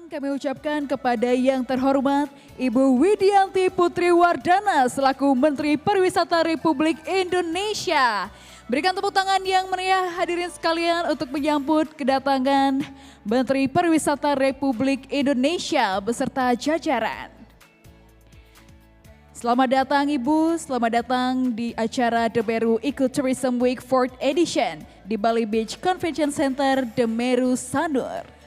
kami ucapkan kepada yang terhormat Ibu Widianti Putri Wardana selaku Menteri Pariwisata Republik Indonesia. Berikan tepuk tangan yang meriah hadirin sekalian untuk menyambut kedatangan Menteri Pariwisata Republik Indonesia beserta jajaran. Selamat datang Ibu, selamat datang di acara The Meru Ecotourism Week 4th Edition di Bali Beach Convention Center The Meru Sanur.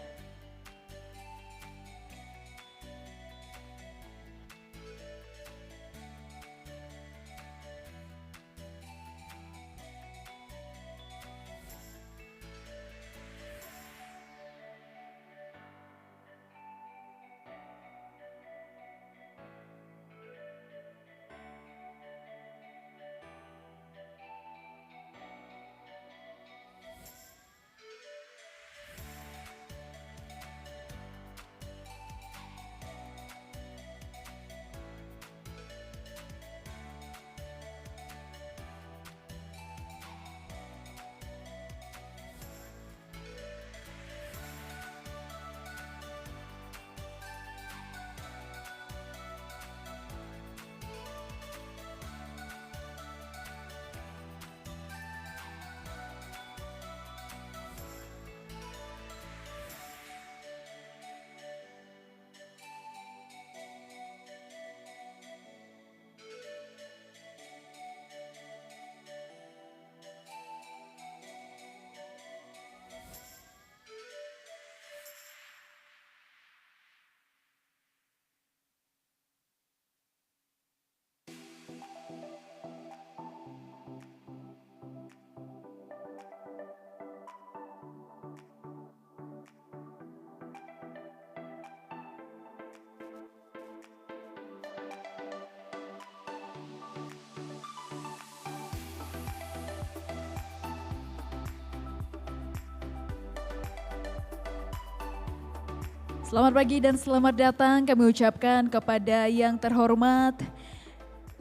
Selamat pagi dan selamat datang kami ucapkan kepada yang terhormat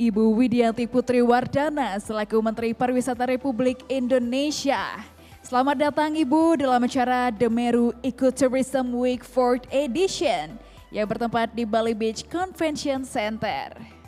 Ibu Widianti Putri Wardana selaku Menteri Pariwisata Republik Indonesia. Selamat datang Ibu dalam acara The Meru Ecotourism Week 4th Edition yang bertempat di Bali Beach Convention Center.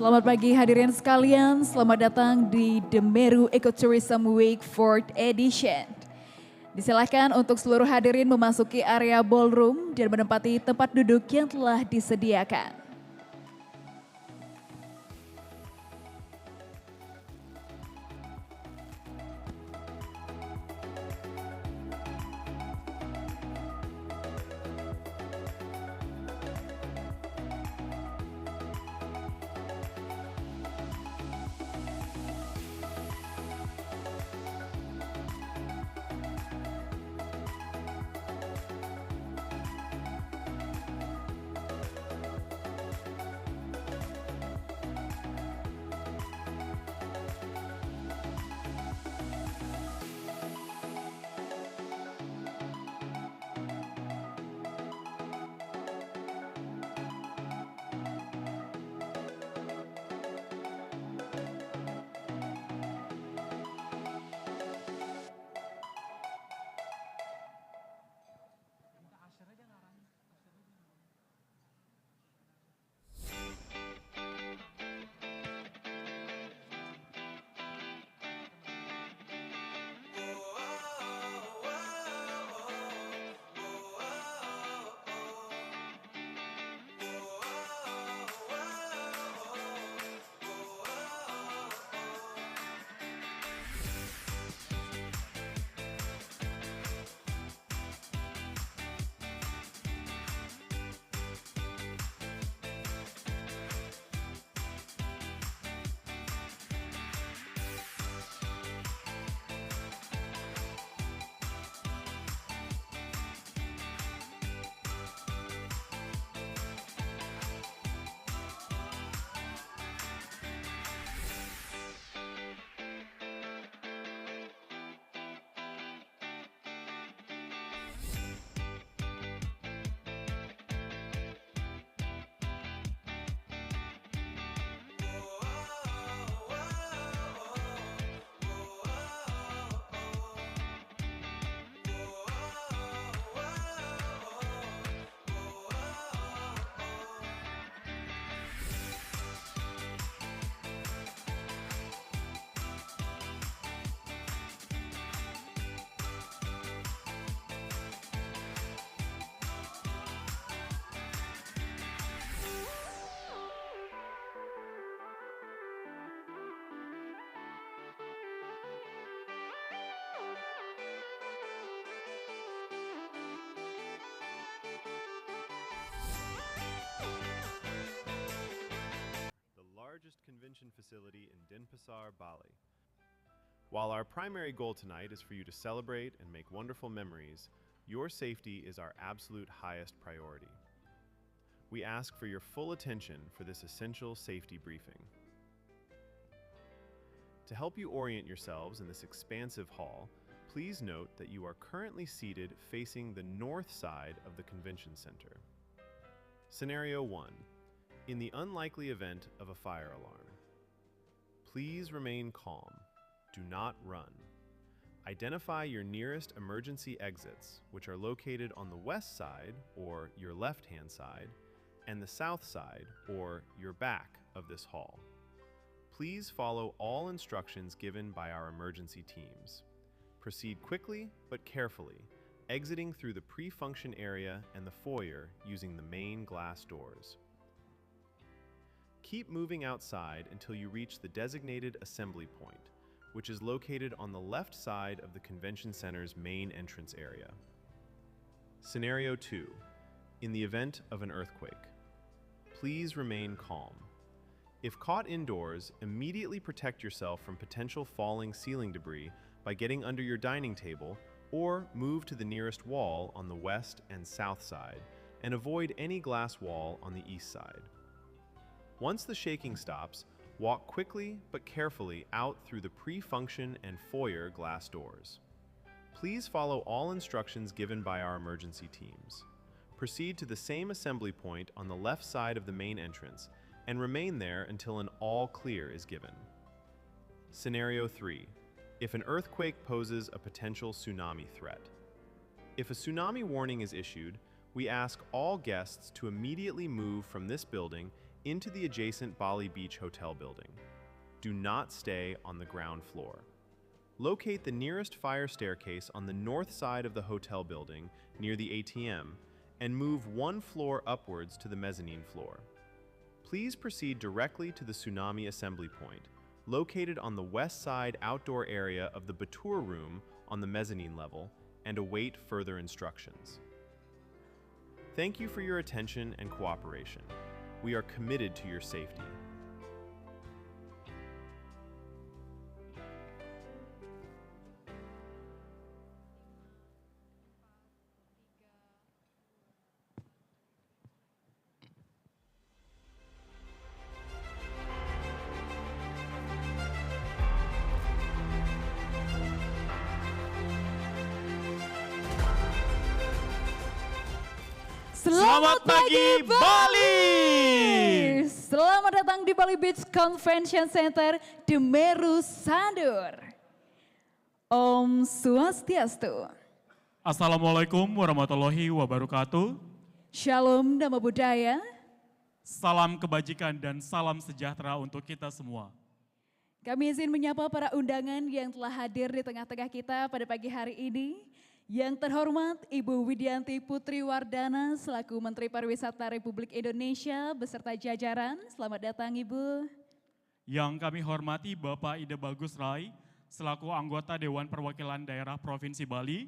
Selamat pagi hadirin sekalian, selamat datang di The Meru Ecotourism Week 4th Edition. Disilahkan untuk seluruh hadirin memasuki area ballroom dan menempati tempat duduk yang telah disediakan. Convention facility in Denpasar, Bali. While our primary goal tonight is for you to celebrate and make wonderful memories, your safety is our absolute highest priority. We ask for your full attention for this essential safety briefing. To help you orient yourselves in this expansive hall, please note that you are currently seated facing the north side of the convention center. Scenario 1. In the unlikely event of a fire alarm, please remain calm. Do not run. Identify your nearest emergency exits, which are located on the west side, or your left-hand side, and the south side, or your back of this hall. Please follow all instructions given by our emergency teams. Proceed quickly but carefully, exiting through the pre-function area and the foyer using the main glass doors. Keep moving outside until you reach the designated assembly point, which is located on the left side of the convention center's main entrance area. Scenario 2. In the event of an earthquake, please remain calm. If caught indoors, immediately protect yourself from potential falling ceiling debris by getting under your dining table or move to the nearest wall on the west and south side and avoid any glass wall on the east side. Once the shaking stops, walk quickly but carefully out through the pre-function and foyer glass doors. Please follow all instructions given by our emergency teams. Proceed to the same assembly point on the left side of the main entrance and remain there until an all clear is given. Scenario 3. If an earthquake poses a potential tsunami threat. If a tsunami warning is issued, we ask all guests to immediately move from this building into the adjacent Bali Beach Hotel building. Do not stay on the ground floor. Locate the nearest fire staircase on the north side of the hotel building near the ATM and move one floor upwards to the mezzanine floor. Please proceed directly to the Tsunami Assembly Point, located on the west side outdoor area of the Batur room on the mezzanine level, and await further instructions. Thank you for your attention and cooperation. We are committed to your safety. Selamat pagi Bali! Selamat datang di Bali Beach Convention Center, Demeru Sandur. Om Swastiastu. Assalamualaikum warahmatullahi wabarakatuh. Shalom Dhamma Budaya. Salam kebajikan dan salam sejahtera untuk kita semua. Kami izin menyapa para undangan yang telah hadir di tengah-tengah kita pada pagi hari ini. Yang terhormat Ibu Widianti Putri Wardana selaku Menteri Pariwisata Republik Indonesia beserta jajaran. Selamat datang Ibu. Yang kami hormati Bapak Ida Bagus Rai selaku anggota Dewan Perwakilan Daerah Provinsi Bali.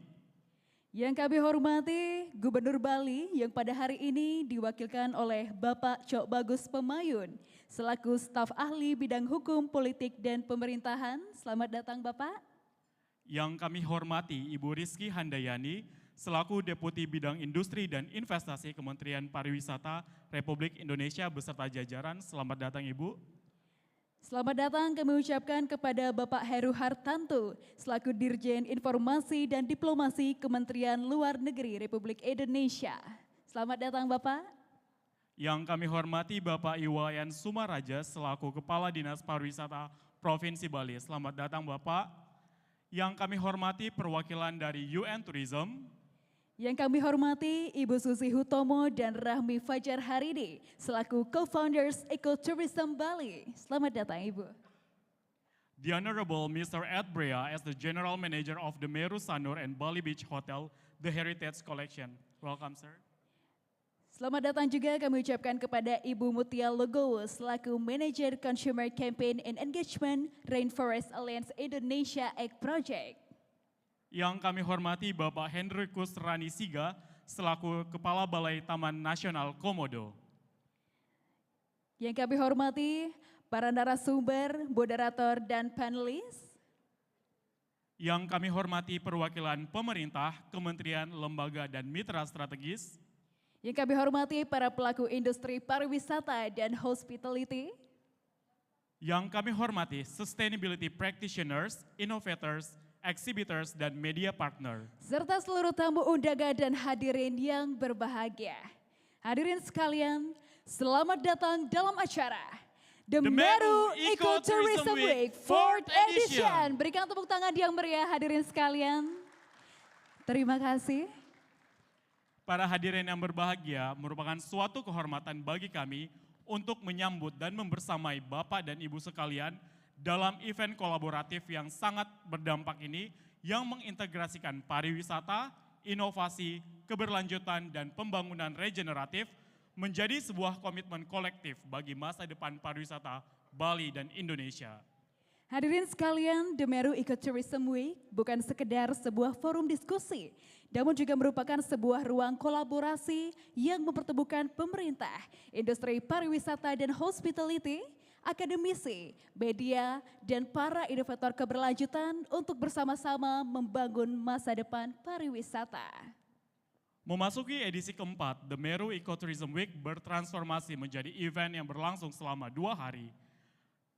Yang kami hormati Gubernur Bali yang pada hari ini diwakilkan oleh Bapak Cok Bagus Pemayun selaku staf ahli bidang hukum, politik, dan pemerintahan. Selamat datang Bapak. Yang kami hormati Ibu Rizky Handayani selaku Deputi Bidang Industri dan Investasi Kementerian Pariwisata Republik Indonesia beserta jajaran. Selamat datang Ibu. Selamat datang kami ucapkan kepada Bapak Heru Hartanto selaku Dirjen Informasi dan Diplomasi Kementerian Luar Negeri Republik Indonesia. Selamat datang Bapak. Yang kami hormati Bapak Iwayan Sumaraja selaku Kepala Dinas Pariwisata Provinsi Bali. Selamat datang Bapak. Yang kami hormati perwakilan dari UN Tourism. Yang kami hormati Ibu Susi Hutomo dan Rahmi Fajar Haridi selaku co-founders Ecotourism Bali. Selamat datang Ibu. The Honorable Mr. Ed Brea as the General Manager of the Demeru Sandur and Bali Beach Hotel, the Heritage Collection. Welcome sir. Selamat datang juga kami ucapkan kepada Ibu Mutia Logowo selaku Manager Consumer Campaign and Engagement Rainforest Alliance Indonesia Egg Project. Yang kami hormati Bapak Hendrikus Rani Siga selaku Kepala Balai Taman Nasional Komodo. Yang kami hormati para narasumber, moderator, dan panelis. Yang kami hormati perwakilan pemerintah, kementerian, lembaga, dan mitra strategis. Yang kami hormati para pelaku industri pariwisata dan hospitality. Yang kami hormati sustainability practitioners, innovators, exhibitors, dan media partner. Serta seluruh tamu undangan dan hadirin yang berbahagia. Hadirin sekalian, selamat datang dalam acara Demeru Ecotourism Week 4th Edition. Berikan tepuk tangan yang meriah hadirin sekalian. Terima kasih. Para hadirin yang berbahagia, merupakan suatu kehormatan bagi kami untuk menyambut dan membersamai Bapak dan Ibu sekalian dalam event kolaboratif yang sangat berdampak ini yang mengintegrasikan pariwisata, inovasi, keberlanjutan, dan pembangunan regeneratif menjadi sebuah komitmen kolektif bagi masa depan pariwisata Bali dan Indonesia. Hadirin sekalian, Demeru Ecotourism Week bukan sekedar sebuah forum diskusi, namun juga merupakan sebuah ruang kolaborasi yang mempertemukan pemerintah, industri pariwisata dan hospitality, akademisi, media, dan para inovator keberlanjutan untuk bersama-sama membangun masa depan pariwisata. Memasuki edisi keempat, Demeru Ecotourism Week bertransformasi menjadi event yang berlangsung selama 2 hari.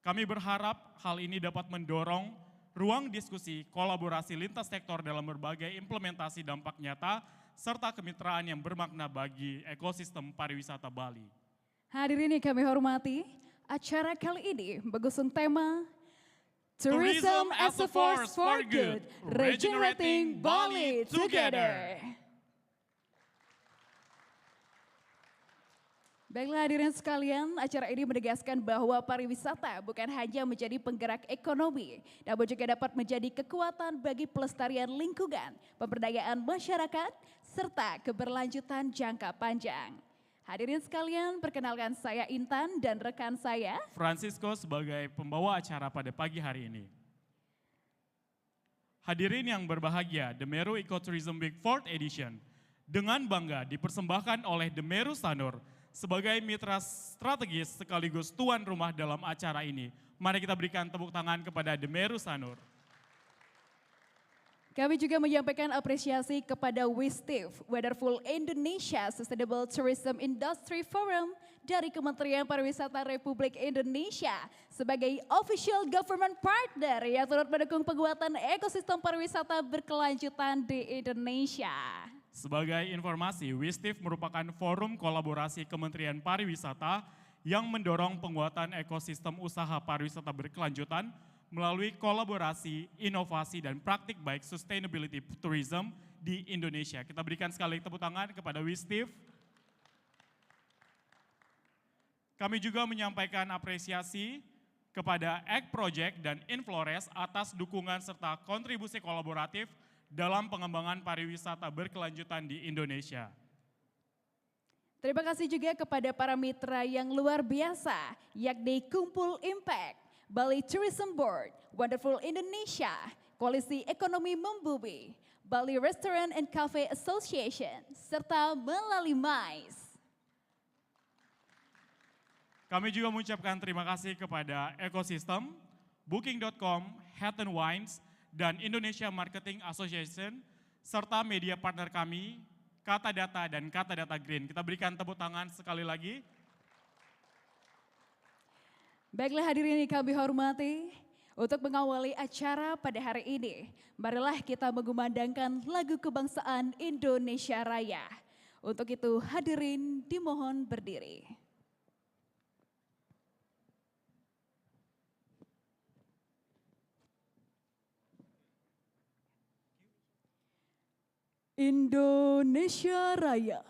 Kami berharap hal ini dapat mendorong ruang diskusi, kolaborasi lintas sektor dalam berbagai implementasi dampak nyata, serta kemitraan yang bermakna bagi ekosistem pariwisata Bali. Hadirin yang kami hormati, acara kali ini mengusung tema Tourism as a Force for Good, Regenerating Bali Together. Baiklah hadirin sekalian, acara ini menegaskan bahwa pariwisata bukan hanya menjadi penggerak ekonomi, namun juga dapat menjadi kekuatan bagi pelestarian lingkungan, pemberdayaan masyarakat, serta keberlanjutan jangka panjang. Hadirin sekalian, perkenalkan saya Intan dan rekan saya Francisco sebagai pembawa acara pada pagi hari ini. Hadirin yang berbahagia, The Meru Ecotourism Week 4th Edition dengan bangga dipersembahkan oleh The Meru Sanur sebagai mitra strategis sekaligus tuan rumah dalam acara ini. Mari kita berikan tepuk tangan kepada The Meru Sanur. Kami juga menyampaikan apresiasi kepada WISTIF, Wonderful Indonesia Sustainable Tourism Industry Forum dari Kementerian Pariwisata Republik Indonesia sebagai official government partner yang turut mendukung penguatan ekosistem pariwisata berkelanjutan di Indonesia. Sebagai informasi, WISTIF merupakan forum kolaborasi Kementerian Pariwisata yang mendorong penguatan ekosistem usaha pariwisata berkelanjutan melalui kolaborasi, inovasi, dan praktik baik sustainability tourism di Indonesia. Kita berikan sekali tepuk tangan kepada WISTIF. Kami juga menyampaikan apresiasi kepada Egg Project dan Inflores atas dukungan serta kontribusi kolaboratif dalam pengembangan pariwisata berkelanjutan di Indonesia. Terima kasih juga kepada para mitra yang luar biasa, yakni Kumpul Impact, Bali Tourism Board, Wonderful Indonesia, Koalisi Ekonomi Membumi, Bali Restaurant and Cafe Association, serta Melali Mais. Kami juga mengucapkan terima kasih kepada Ekosistem, Booking.com, Hatton Wines, dan Indonesia Marketing Association, serta media partner kami, Kata Data dan Kata Data Green. Kita berikan tepuk tangan sekali lagi. Baiklah hadirin yang kami hormati, untuk mengawali acara pada hari ini, marilah kita mengumandangkan lagu kebangsaan Indonesia Raya. Untuk itu hadirin dimohon berdiri. Indonesia Raya.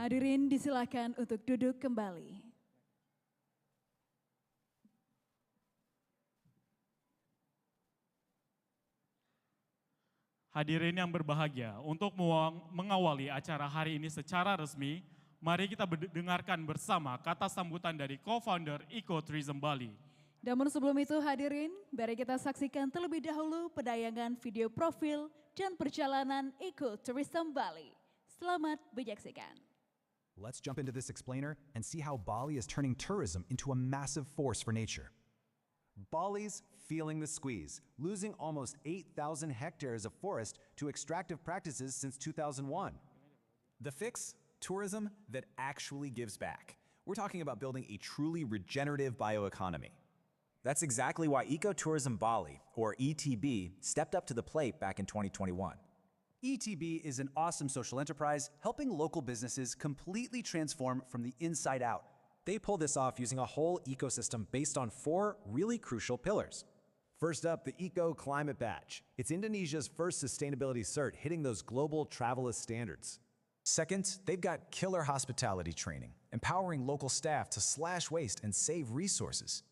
Hadirin disilakan untuk duduk kembali. Hadirin yang berbahagia, untuk mengawali acara hari ini secara resmi, mari kita dengarkan bersama kata sambutan dari co-founder Ecotourism Bali. Namun sebelum itu hadirin, mari kita saksikan terlebih dahulu penayangan video profil dan perjalanan Ecotourism Bali. Selamat menyaksikan. Let's jump into this explainer and see how Bali is turning tourism into a massive force for nature. Bali's feeling the squeeze, losing almost 8,000 hectares of forest to extractive practices since 2001. The fix? tourism that actually gives back. We're talking about building a truly regenerative bioeconomy. That's exactly why Ecotourism Bali, or ETB, stepped up to the plate back in 2021. ETB is an awesome social enterprise helping local businesses completely transform from the inside out. They pull this off using a whole ecosystem based on 4 really crucial pillars. First up, the Eco Climate Badge. It's Indonesia's first sustainability cert, hitting those global Travelist standards. Second, they've got killer hospitality training, empowering local staff to slash waste and save resources.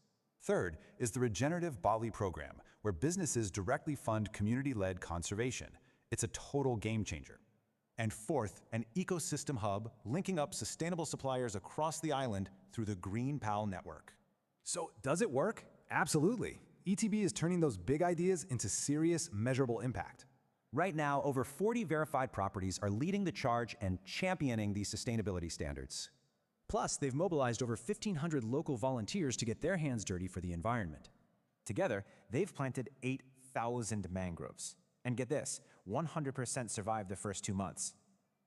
Third is the Regenerative Bali program, where businesses directly fund community-led conservation. It's a total game changer. And fourth, an ecosystem hub linking up sustainable suppliers across the island through the Green Pal network. So, does it work? Absolutely. ETB is turning those big ideas into serious, measurable impact. Right now, over 40 verified properties are leading the charge and championing these sustainability standards. Plus, they've mobilized over 1,500 local volunteers to get their hands dirty for the environment. Together, they've planted 8,000 mangroves. And get this, 100% survived the first 2 months.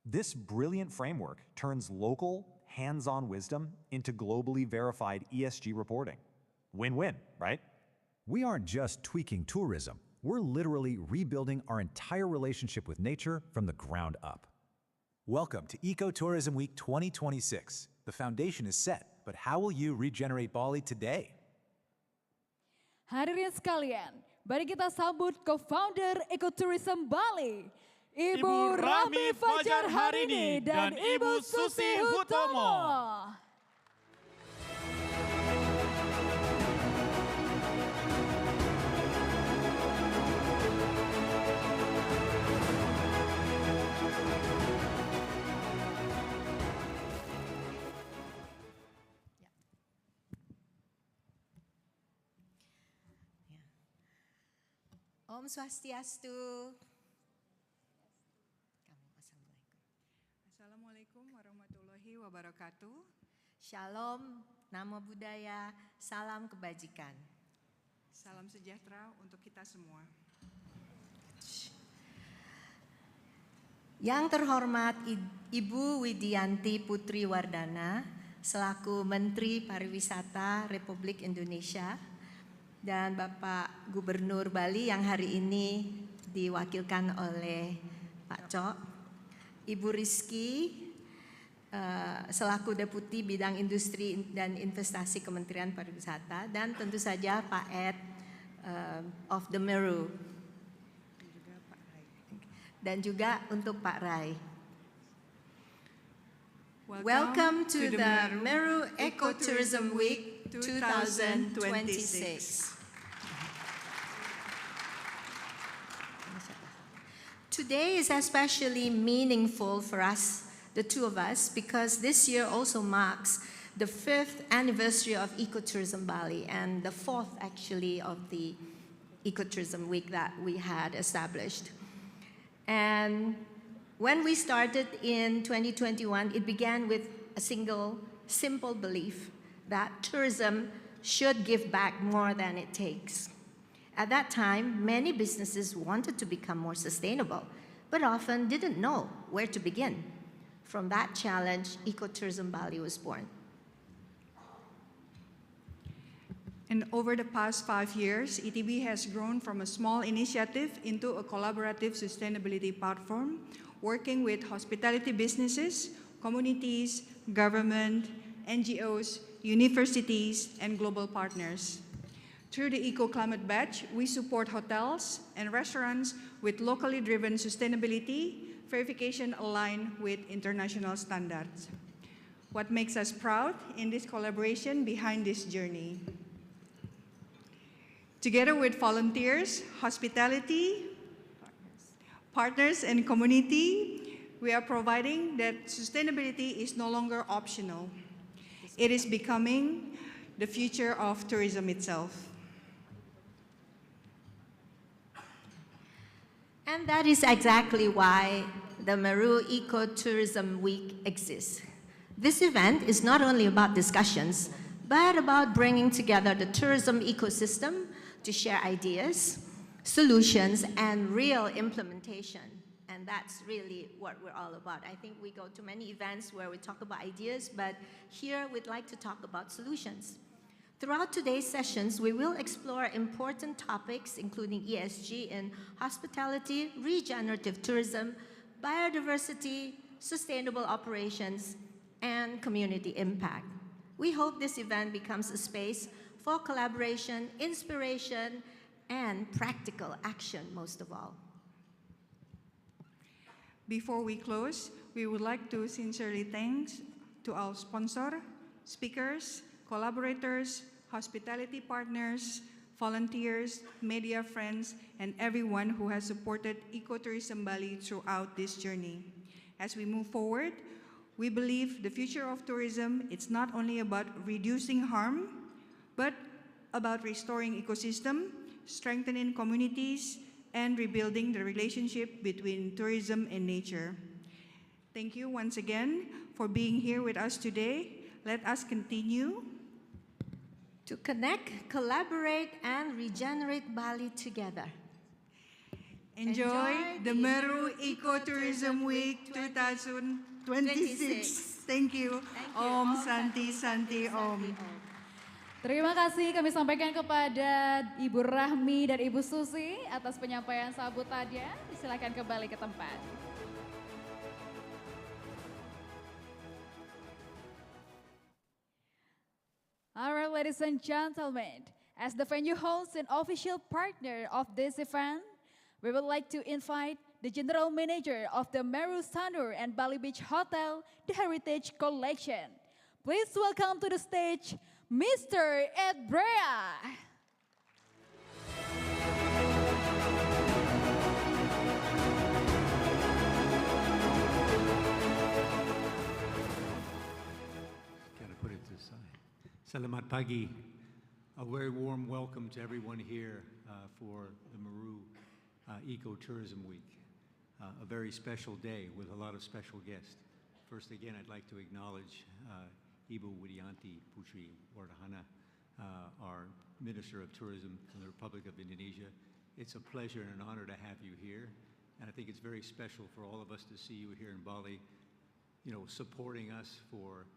This brilliant framework turns local, hands-on wisdom into globally verified ESG reporting. Win-win, right? We aren't just tweaking tourism. We're literally rebuilding our entire relationship with nature from the ground up. Welcome to Ecotourism Week 2026. The foundation is set, but how will you regenerate Bali today? Hadirin sekalian, mari kita sambut co-founder Ecotourism Bali, Ibu Rami Fajar Harini dan Ibu Susi Hutomo. Om Swastiastu. Assalamualaikum warahmatullahi wabarakatuh. Shalom, Namo Buddhaya, salam kebajikan. Salam sejahtera untuk kita semua. Yang terhormat Ibu Widianti Putri Wardana, selaku Menteri Pariwisata Republik Indonesia, dan Bapak Gubernur Bali yang hari ini diwakilkan oleh Pak Cok, Ibu Rizky selaku Deputi Bidang Industri dan Investasi Kementerian Pariwisata, dan tentu saja Pak Ed of the Meru, dan juga untuk Pak Rai. Welcome to the Meru Ecotourism Week 2026. Today is especially meaningful for us, the two of us, because this year also marks the 5th anniversary of Ecotourism Bali and the 4th actually of the Ecotourism Week that we had established. And when we started in 2021, it began with a simple belief that tourism should give back more than it takes. At that time, many businesses wanted to become more sustainable, but often didn't know where to begin. From that challenge, Ecotourism Bali was born. And over the past 5 years, ETB has grown from a small initiative into a collaborative sustainability platform, working with hospitality businesses, communities, government, NGOs, universities, and global partners. Through the Eco Climate Badge, we support hotels and restaurants with locally driven sustainability verification aligned with international standards. What makes us proud in this collaboration behind this journey? Together with volunteers, hospitality, partners, and community, we are providing that sustainability is no longer optional. It is becoming the future of tourism itself. And that is exactly why the Meru Ecotourism Week exists. This event is not only about discussions, but about bringing together the tourism ecosystem to share ideas, solutions, and real implementation. And And that's really what we're all about. I think we go to many events where we talk about ideas, but here we'd like to talk about solutions. Throughout today's sessions, we will explore important topics, including ESG in hospitality, regenerative tourism, biodiversity, sustainable operations, and community impact. We hope this event becomes a space for collaboration, inspiration, and practical action, most of all. Before we close, we would like to sincerely thank to our sponsor, speakers, collaborators, hospitality partners, volunteers, media friends, and everyone who has supported Ecotourism Bali throughout this journey. As we move forward, we believe the future of tourism, it's not only about reducing harm, but about restoring ecosystem, strengthening communities, and rebuilding the relationship between tourism and nature. Thank you once again for being here with us today. Let us continue to connect, collaborate, and regenerate Bali together. Enjoy the Meru Ecotourism Week 2026. Thank you. Om Santi Santi Om. Terima kasih kami sampaikan kepada Ibu Rahmi dan Ibu Susi atas penyampaian sambutannya. Silakan kembali ke tempat. Alright, ladies and gentlemen, as the venue host and official partner of this event, we would like to invite the General Manager of the Meru Sanur and Bali Beach Hotel, the Heritage Collection. Please welcome to the stage, Mr. Ed Brea. Gotta put it to the side. Selamat pagi. A very warm welcome to everyone here for the Meru Ecotourism Week. A very special day with a lot of special guests. First, again, I'd like to acknowledge Ibu Widianti Putri Wardahana, our Minister of Tourism from the Republic of Indonesia. It's a pleasure and an honor to have you here. And I think it's very special for all of us to see you here in Bali, supporting us for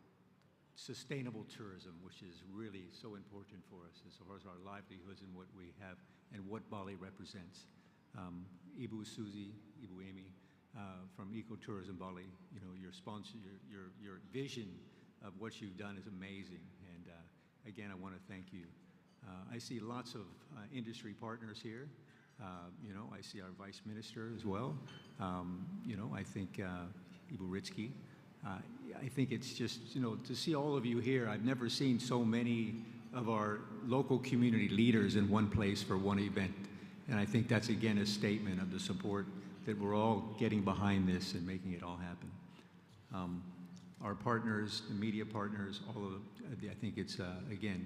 sustainable tourism, which is really so important for us as far as our livelihoods and what we have and what Bali represents. Ibu Susi, Ibu Amy, from Ecotourism Bali, your sponsor, your vision of what you've done is amazing. And again, I want to thank you. I see lots of industry partners here. I see our Vice Minister as well. I think Ibu Ritsky. I think it's just, to see all of you here, I've never seen so many of our local community leaders in one place for one event. And I think that's, again, a statement of the support that we're all getting behind this and making it all happen. Our partners, the media partners, all of I think it's, again,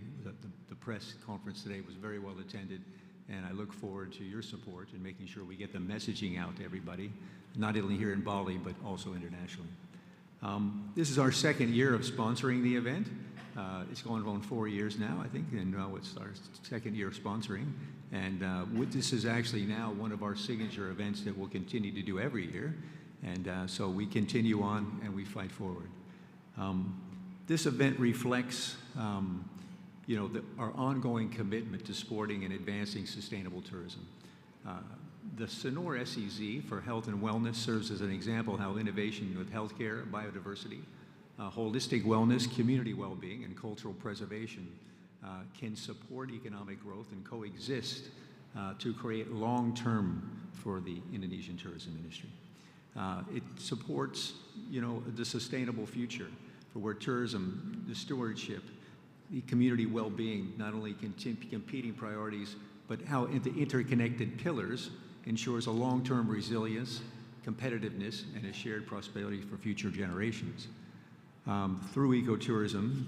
the press conference today was very well attended, and I look forward to your support in making sure we get the messaging out to everybody, not only here in Bali, but also internationally. This is our second year of sponsoring the event. It's going on 4 years now, I think, and it's our second year of sponsoring. And this is actually now one of our signature events that we'll continue to do every year. And so we continue on and we fight forward. This event reflects our ongoing commitment to supporting and advancing sustainable tourism. The Sanur SEZ for health and wellness serves as an example of how innovation with healthcare, biodiversity, holistic wellness, community well-being, and cultural preservation can support economic growth and coexist to create long-term for the Indonesian tourism industry. It supports, the sustainable future for where tourism, the stewardship, the community well-being, not only competing priorities, but how the interconnected pillars ensures a long-term resilience, competitiveness, and a shared prosperity for future generations. Through Ecotourism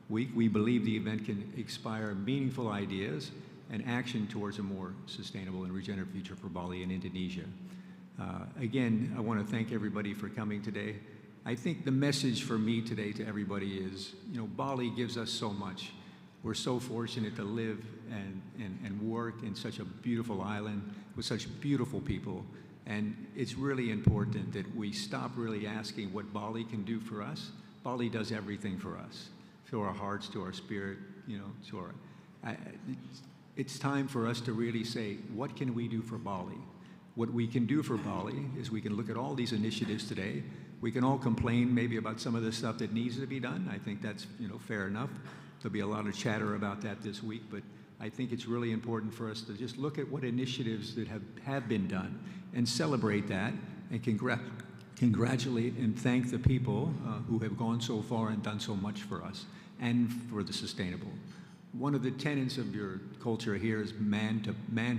Week, we believe the event can inspire meaningful ideas and action towards a more sustainable and regenerative future for Bali and Indonesia. Again, I want to thank everybody for coming today. I think the message for me today to everybody is, Bali gives us so much. We're so fortunate to live and work in such a beautiful island with such beautiful people. And it's really important that we stop really asking what Bali can do for us. Bali does everything for us, to our hearts, to our spirit, to our... It's time for us to really say, what can we do for Bali? What we can do for Bali is we can look at all these initiatives today. We can all complain maybe about some of the stuff that needs to be done. I think that's fair enough. There'll be a lot of chatter about that this week, but I think it's really important for us to just look at what initiatives that have been done and celebrate that and congratulate and thank the people who have gone so far and done so much for us and for the sustainable. One of the tenets of your culture here is man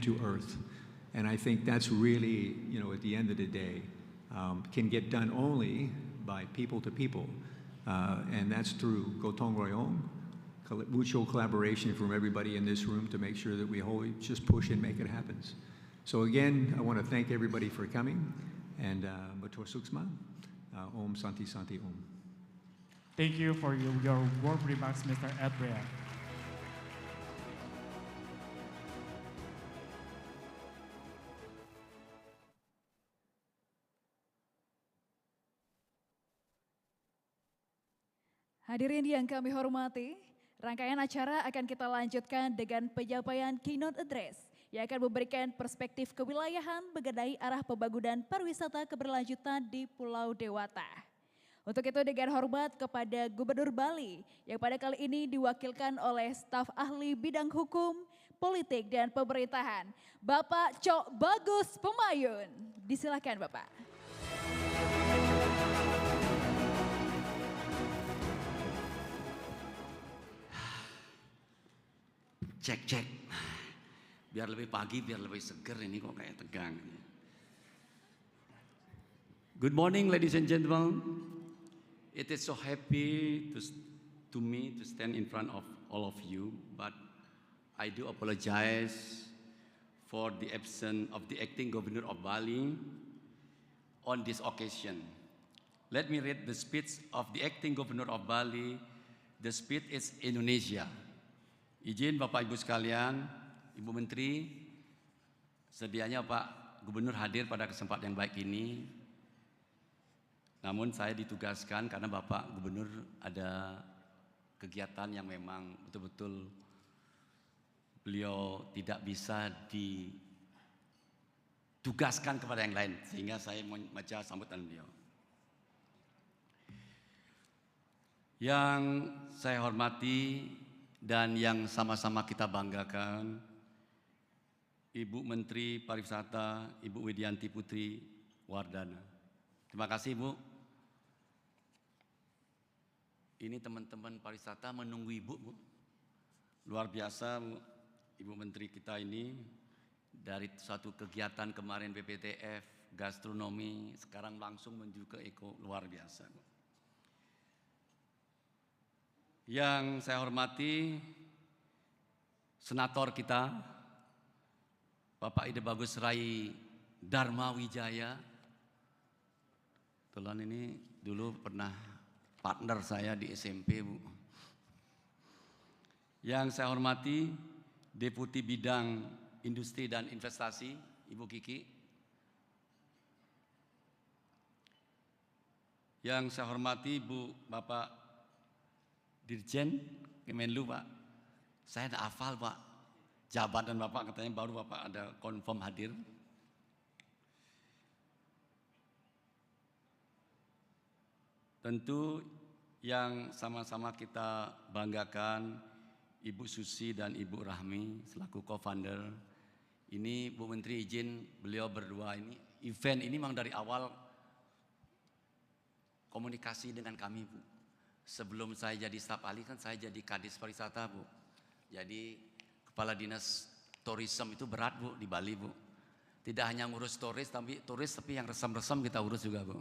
to earth. And I think that's really, at the end of the day, can get done only by people to people. And that's through Gotong Royong, mutual collaboration from everybody in this room to make sure that we always just push and make it happen. So again, I want to thank everybody for coming. And Batur Suksma, Om Santi Santi Om. Thank you for your warm remarks, Mr. Edbrea. Hadirin yang kami hormati, rangkaian acara akan kita lanjutkan dengan penyampaian keynote address yang akan memberikan perspektif kewilayahan mengenai arah pembangunan pariwisata keberlanjutan di Pulau Dewata. Untuk itu dengan hormat kepada Gubernur Bali yang pada kali ini diwakilkan oleh staf ahli bidang hukum, politik dan pemerintahan, Bapak Cok Bagus Pemayun. Disilakan Bapak. Cek. Biar lebih pagi, biar lebih seger, ini kok kayak tegang. Good morning ladies and gentlemen. It is so happy to me to stand in front of all of you, but I do apologize for the absence of the acting governor of Bali on this occasion. Let me read the speech of the acting governor of Bali. The speech is Indonesia. Izin Bapak Ibu sekalian, Ibu Menteri, sedianya Pak Gubernur hadir pada kesempatan yang baik ini. Namun saya ditugaskan karena Bapak Gubernur ada kegiatan yang memang betul-betul beliau tidak bisa ditugaskan kepada yang lain. Sehingga saya membaca sambutan beliau. Yang saya hormati dan yang sama-sama kita banggakan, Ibu Menteri Pariwisata, Ibu Widianti Putri Wardana. Terima kasih Bu. Ini teman-teman pariwisata menunggu Ibu, Bu. Luar biasa Bu. Ibu Menteri kita ini dari suatu kegiatan kemarin BPTF, gastronomi, sekarang langsung menuju ke eko, luar biasa Bu. Yang saya hormati senator kita Bapak Ide Bagus Rai Dharma Wijaya. Kebetulan ini dulu pernah partner saya di SMP Bu. Yang saya hormati Deputi Bidang Industri dan Investasi Ibu Kiki. Yang saya hormati Bapak Dirjen Kemenlu Pak, saya tidak hafal Pak, jabatan Bapak katanya baru Bapak ada confirm hadir. Tentu yang sama-sama kita banggakan Ibu Susi dan Ibu Rahmi selaku co-founder. Ini Bu Menteri izin beliau berdua ini, event ini memang dari awal komunikasi dengan kami Bu. Sebelum saya jadi staf ahli kan saya jadi Kadis Pariwisata Bu. Jadi Kepala Dinas Tourism itu berat Bu di Bali Bu. Tidak hanya ngurus turis tapi yang resem-resem kita urus juga Bu.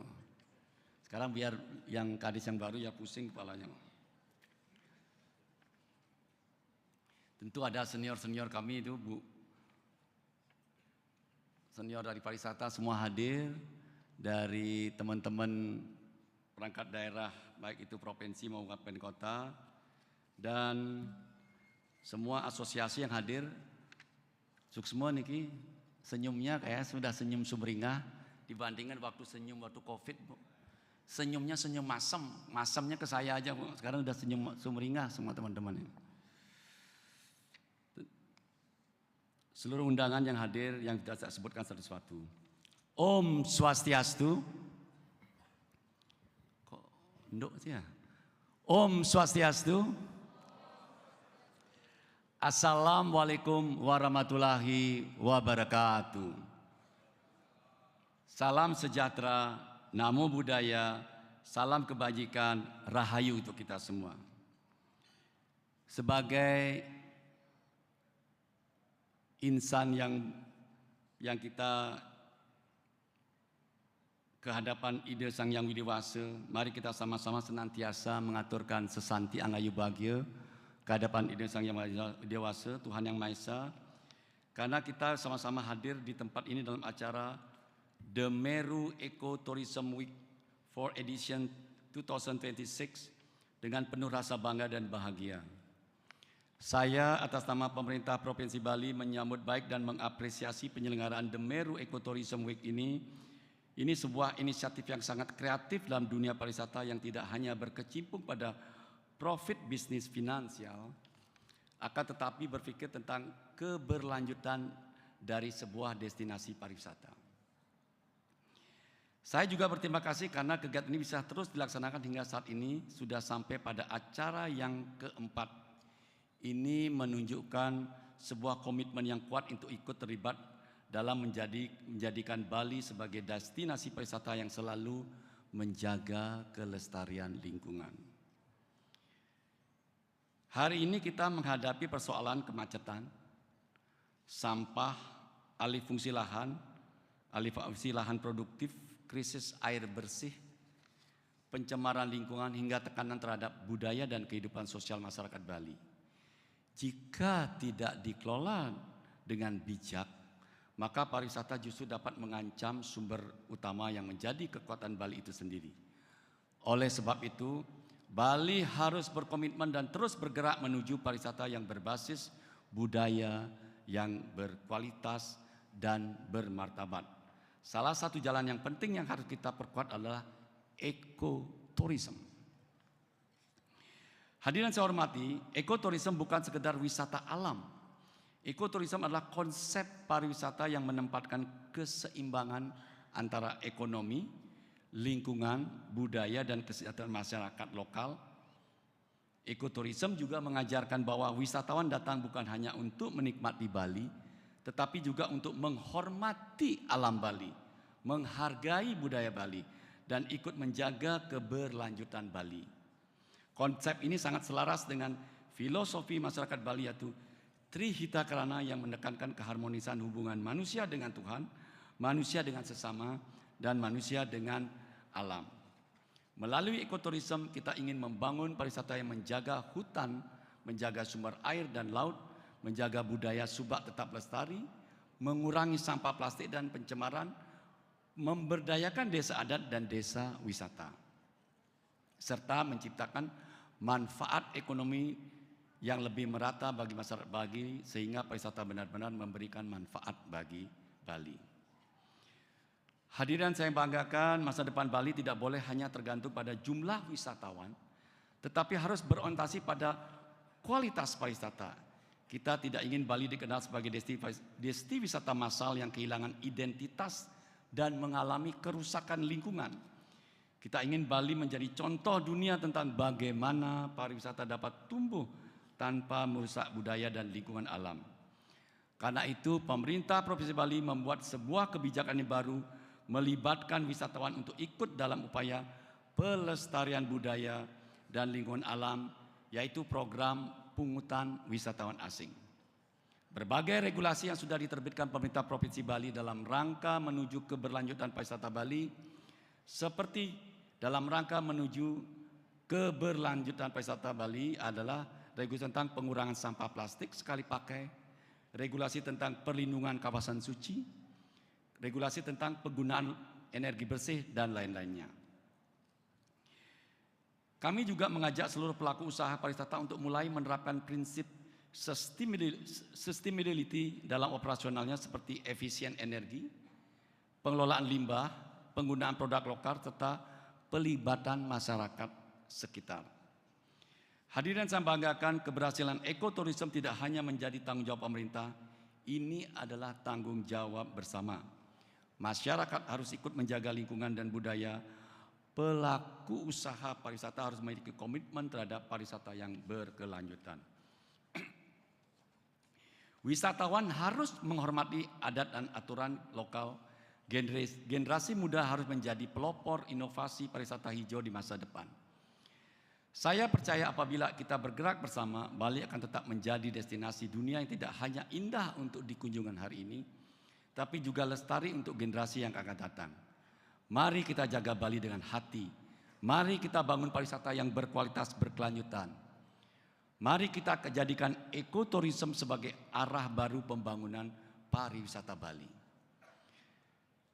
Sekarang biar yang Kadis yang baru ya pusing kepalanya. Tentu ada senior-senior kami itu Bu. Senior dari pariwisata semua hadir, dari teman-teman perangkat daerah baik itu provinsi maupun kabupaten kota, dan semua asosiasi yang hadir. Suksma niki Senyumnya kayak sudah senyum sumringah dibandingkan waktu senyum waktu COVID, Bu. Senyumnya senyum masem, masemnya ke saya aja, Bu. Sekarang udah senyum sumringah semua teman-teman. Seluruh undangan yang hadir yang tidak saya sebutkan satu-satu. Om Swastiastu. Kok nduk sih ya? Om Swastiastu. Assalamualaikum warahmatullahi wabarakatuh. Salam sejahtera, namo buddhaya, salam kebajikan, rahayu untuk kita semua. Sebagai insan yang kita kehadapan ide Sang Yang Widiwasa, mari kita sama-sama senantiasa mengaturkan sesanti angayu bahagia kehadapan ide Sang Yang Widiwasa, Tuhan Yang Maha Esa, karena kita sama-sama hadir di tempat ini dalam acara The Meru Eco Tourism Week 4 Edition 2026 dengan penuh rasa bangga dan bahagia. Saya atas nama pemerintah Provinsi Bali menyambut baik dan mengapresiasi penyelenggaraan The Meru Eco Tourism Week ini. Ini sebuah inisiatif yang sangat kreatif dalam dunia pariwisata yang tidak hanya berkecimpung pada profit bisnis finansial, akan tetapi berpikir tentang keberlanjutan dari sebuah destinasi pariwisata. Saya juga berterima kasih karena kegiatan ini bisa terus dilaksanakan hingga saat ini sudah sampai pada acara yang keempat. Ini menunjukkan sebuah komitmen yang kuat untuk ikut terlibat dalam menjadikan Bali sebagai destinasi pariwisata yang selalu menjaga kelestarian lingkungan. Hari ini kita menghadapi persoalan kemacetan, sampah, alih fungsi lahan produktif, krisis air bersih, pencemaran lingkungan hingga tekanan terhadap budaya dan kehidupan sosial masyarakat Bali. Jika tidak dikelola dengan bijak, maka pariwisata justru dapat mengancam sumber utama yang menjadi kekuatan Bali itu sendiri. Oleh sebab itu, Bali harus berkomitmen dan terus bergerak menuju pariwisata yang berbasis budaya, yang berkualitas dan bermartabat. Salah satu jalan yang penting yang harus kita perkuat adalah ekoturism. Hadirin saya hormati, ekoturism bukan sekedar wisata alam. Ekoturism adalah konsep pariwisata yang menempatkan keseimbangan antara ekonomi, lingkungan, budaya, dan kesejahteraan masyarakat lokal. Ekoturism juga mengajarkan bahwa wisatawan datang bukan hanya untuk menikmati Bali, tetapi juga untuk menghormati alam Bali, menghargai budaya Bali, dan ikut menjaga keberlanjutan Bali. Konsep ini sangat selaras dengan filosofi masyarakat Bali yaitu Trihita Karana yang menekankan keharmonisan hubungan manusia dengan Tuhan, manusia dengan sesama, dan manusia dengan alam. Melalui ekoturism kita ingin membangun pariwisata yang menjaga hutan, menjaga sumber air dan laut, menjaga budaya subak tetap lestari, mengurangi sampah plastik dan pencemaran, memberdayakan desa adat dan desa wisata, serta menciptakan manfaat ekonomi yang lebih merata bagi masyarakat Bali sehingga pariwisata benar-benar memberikan manfaat bagi Bali. Hadirin saya banggakan, masa depan Bali tidak boleh hanya tergantung pada jumlah wisatawan, tetapi harus berorientasi pada kualitas pariwisata. Kita tidak ingin Bali dikenal sebagai destinasi wisata massal yang kehilangan identitas dan mengalami kerusakan lingkungan. Kita ingin Bali menjadi contoh dunia tentang bagaimana pariwisata dapat tumbuh tanpa merusak budaya dan lingkungan alam. Karena itu, pemerintah Provinsi Bali membuat sebuah kebijakan yang baru melibatkan wisatawan untuk ikut dalam upaya pelestarian budaya dan lingkungan alam, yaitu program pungutan wisatawan asing. Berbagai regulasi yang sudah diterbitkan pemerintah Provinsi Bali dalam rangka menuju keberlanjutan pariwisata Bali, seperti dalam rangka menuju keberlanjutan pariwisata Bali adalah regulasi tentang pengurangan sampah plastik sekali pakai, regulasi tentang perlindungan kawasan suci, regulasi tentang penggunaan energi bersih, dan lain-lainnya. Kami juga mengajak seluruh pelaku usaha pariwisata untuk mulai menerapkan prinsip sustainability dalam operasionalnya seperti efisien energi, pengelolaan limbah, penggunaan produk lokal, serta pelibatan masyarakat sekitar. Hadirin saya banggakan keberhasilan ekoturism tidak hanya menjadi tanggung jawab pemerintah, ini adalah tanggung jawab bersama. Masyarakat harus ikut menjaga lingkungan dan budaya. Pelaku usaha pariwisata harus memiliki komitmen terhadap pariwisata yang berkelanjutan. Wisatawan harus menghormati adat dan aturan lokal. Generasi muda harus menjadi pelopor inovasi pariwisata hijau di masa depan. Saya percaya apabila kita bergerak bersama, Bali akan tetap menjadi destinasi dunia yang tidak hanya indah untuk dikunjungan hari ini, tapi juga lestari untuk generasi yang akan datang. Mari kita jaga Bali dengan hati. Mari kita bangun pariwisata yang berkualitas berkelanjutan. Mari kita jadikan ekoturism sebagai arah baru pembangunan pariwisata Bali.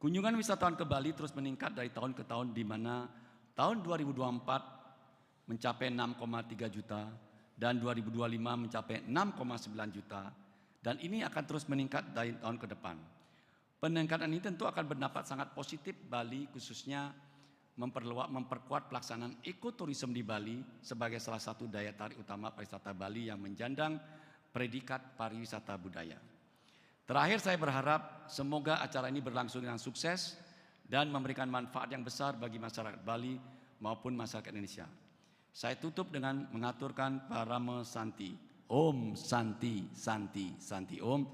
Kunjungan wisatawan ke Bali terus meningkat dari tahun ke tahun, di mana tahun 2024 mencapai 6,3 juta dan 2025 mencapai 6,9 juta, dan ini akan terus meningkat dari tahun ke depan. Peningkatan ini tentu akan berdampak sangat positif Bali, khususnya memperkuat pelaksanaan ekoturism di Bali sebagai salah satu daya tarik utama pariwisata Bali yang menjandang predikat pariwisata budaya. Terakhir, saya berharap semoga acara ini berlangsung dengan sukses dan memberikan manfaat yang besar bagi masyarakat Bali maupun masyarakat Indonesia. Saya tutup dengan mengaturkan Parama Santi. Om Santi, Santi, Santi Om.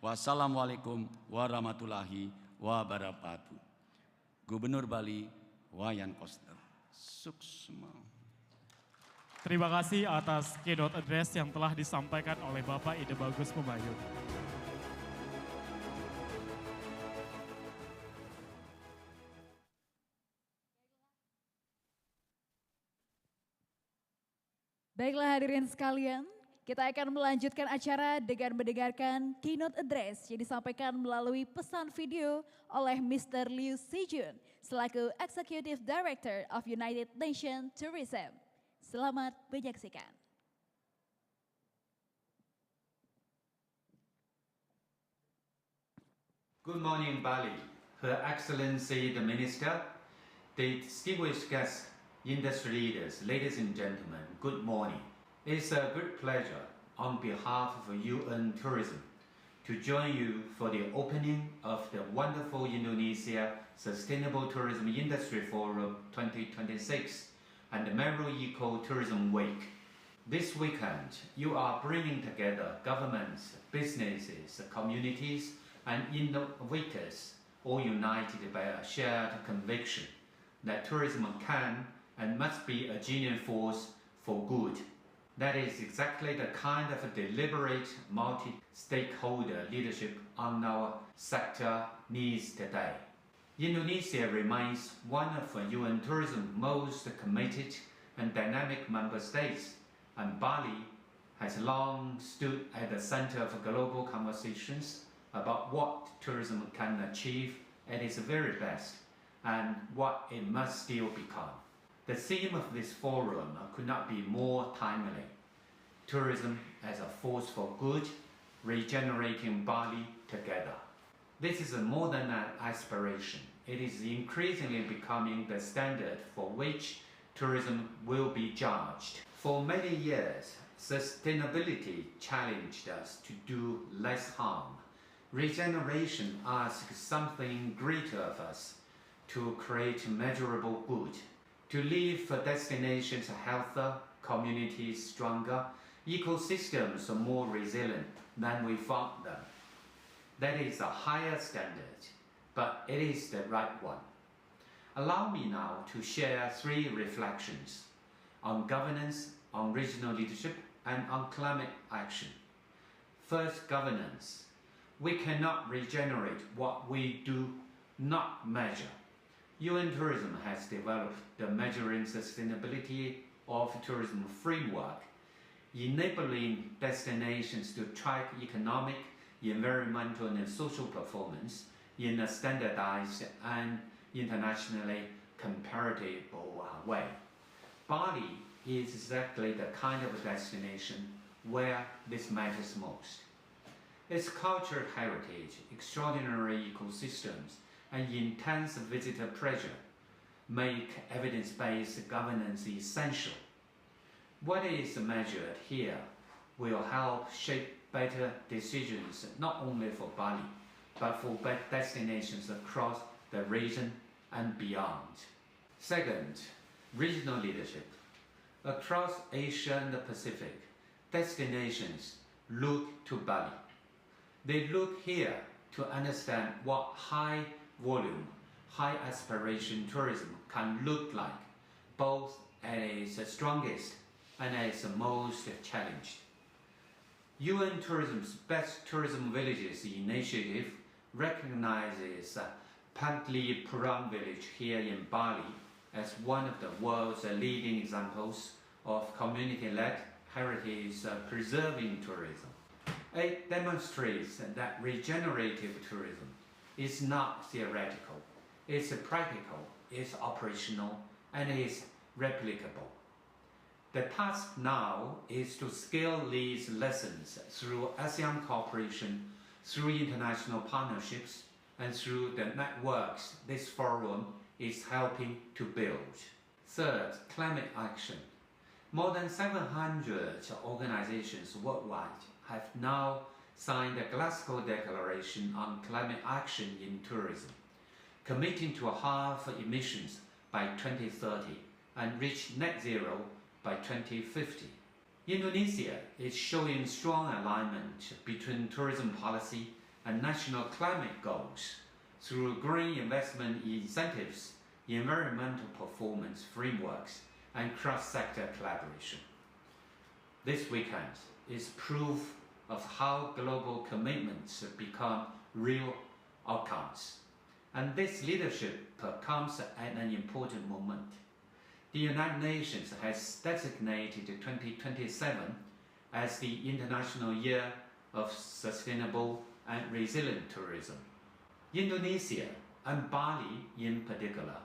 Wassalamualaikum warahmatullahi wabarakatuh. Gubernur Bali, Wayan Koster. Suksma. Terima kasih atas keynote address yang telah disampaikan oleh Bapak Ide Bagus Pembayun. Baiklah hadirin sekalian, kita akan melanjutkan acara dengan mendengarkan keynote address yang disampaikan melalui pesan video oleh Mr. Liu Sijun selaku Executive Director of United Nations Tourism. Selamat menyaksikan. Good morning, Bali. Her Excellency the Minister, the distinguished guests, industry leaders, ladies and gentlemen, good morning. It's a great pleasure on behalf of UN Tourism to join you for the opening of the wonderful Indonesia Sustainable Tourism Industry Forum 2026 and the Meru Eco Tourism Week. This weekend, you are bringing together governments, businesses, communities, and innovators, all united by a shared conviction that tourism can and must be a genuine force for good. That is exactly the kind of deliberate multi-stakeholder leadership our sector needs today. Indonesia remains one of UN Tourism's most committed and dynamic member states, and Bali has long stood at the center of global conversations about what tourism can achieve at its very best and what it must still become. The theme of this forum could not be more timely. Tourism as a force for good, regenerating Bali together. This is more than an aspiration. It is increasingly becoming the standard for which tourism will be judged. For many years, sustainability challenged us to do less harm. Regeneration asks something greater of us, to create measurable good, to leave destinations healthier, communities stronger, ecosystems more resilient than we found them. That is a higher standard, but it is the right one. Allow me now to share 3 reflections on governance, on regional leadership, and on climate action. First, governance. We cannot regenerate what we do not measure. UN Tourism has developed the Measuring Sustainability of Tourism framework, enabling destinations to track economic, environmental, and social performance in a standardized and internationally comparable way. Bali is exactly the kind of destination where this matters most. Its cultural heritage, extraordinary ecosystems, and intense visitor pressure make evidence-based governance essential. What is measured here will help shape better decisions not only for Bali, but for destinations across the region and beyond. Second, regional leadership. Across Asia and the Pacific, destinations look to Bali. They look here to understand what high volume, high aspiration tourism can look like, both at its strongest and at its most challenged. UN Tourism's Best Tourism Villages initiative recognizes Pantli Puram village here in Bali as one of the world's leading examples of community-led heritage preserving tourism. It demonstrates that regenerative tourism is not theoretical, it's practical, it's operational, and it's replicable. The task now is to scale these lessons through ASEAN cooperation, through international partnerships, and through the networks this forum is helping to build. Third, climate action. More than 700 organizations worldwide have now signed the Glasgow Declaration on Climate Action in Tourism, committing to halve emissions by 2030 and reach net zero by 2050. Indonesia is showing strong alignment between tourism policy and national climate goals through green investment incentives, environmental performance frameworks, and cross-sector collaboration. This weekend is proof of how global commitments become real outcomes. And this leadership comes at an important moment. The United Nations has designated 2027 as the International Year of Sustainable and Resilient Tourism. Indonesia, and Bali in particular,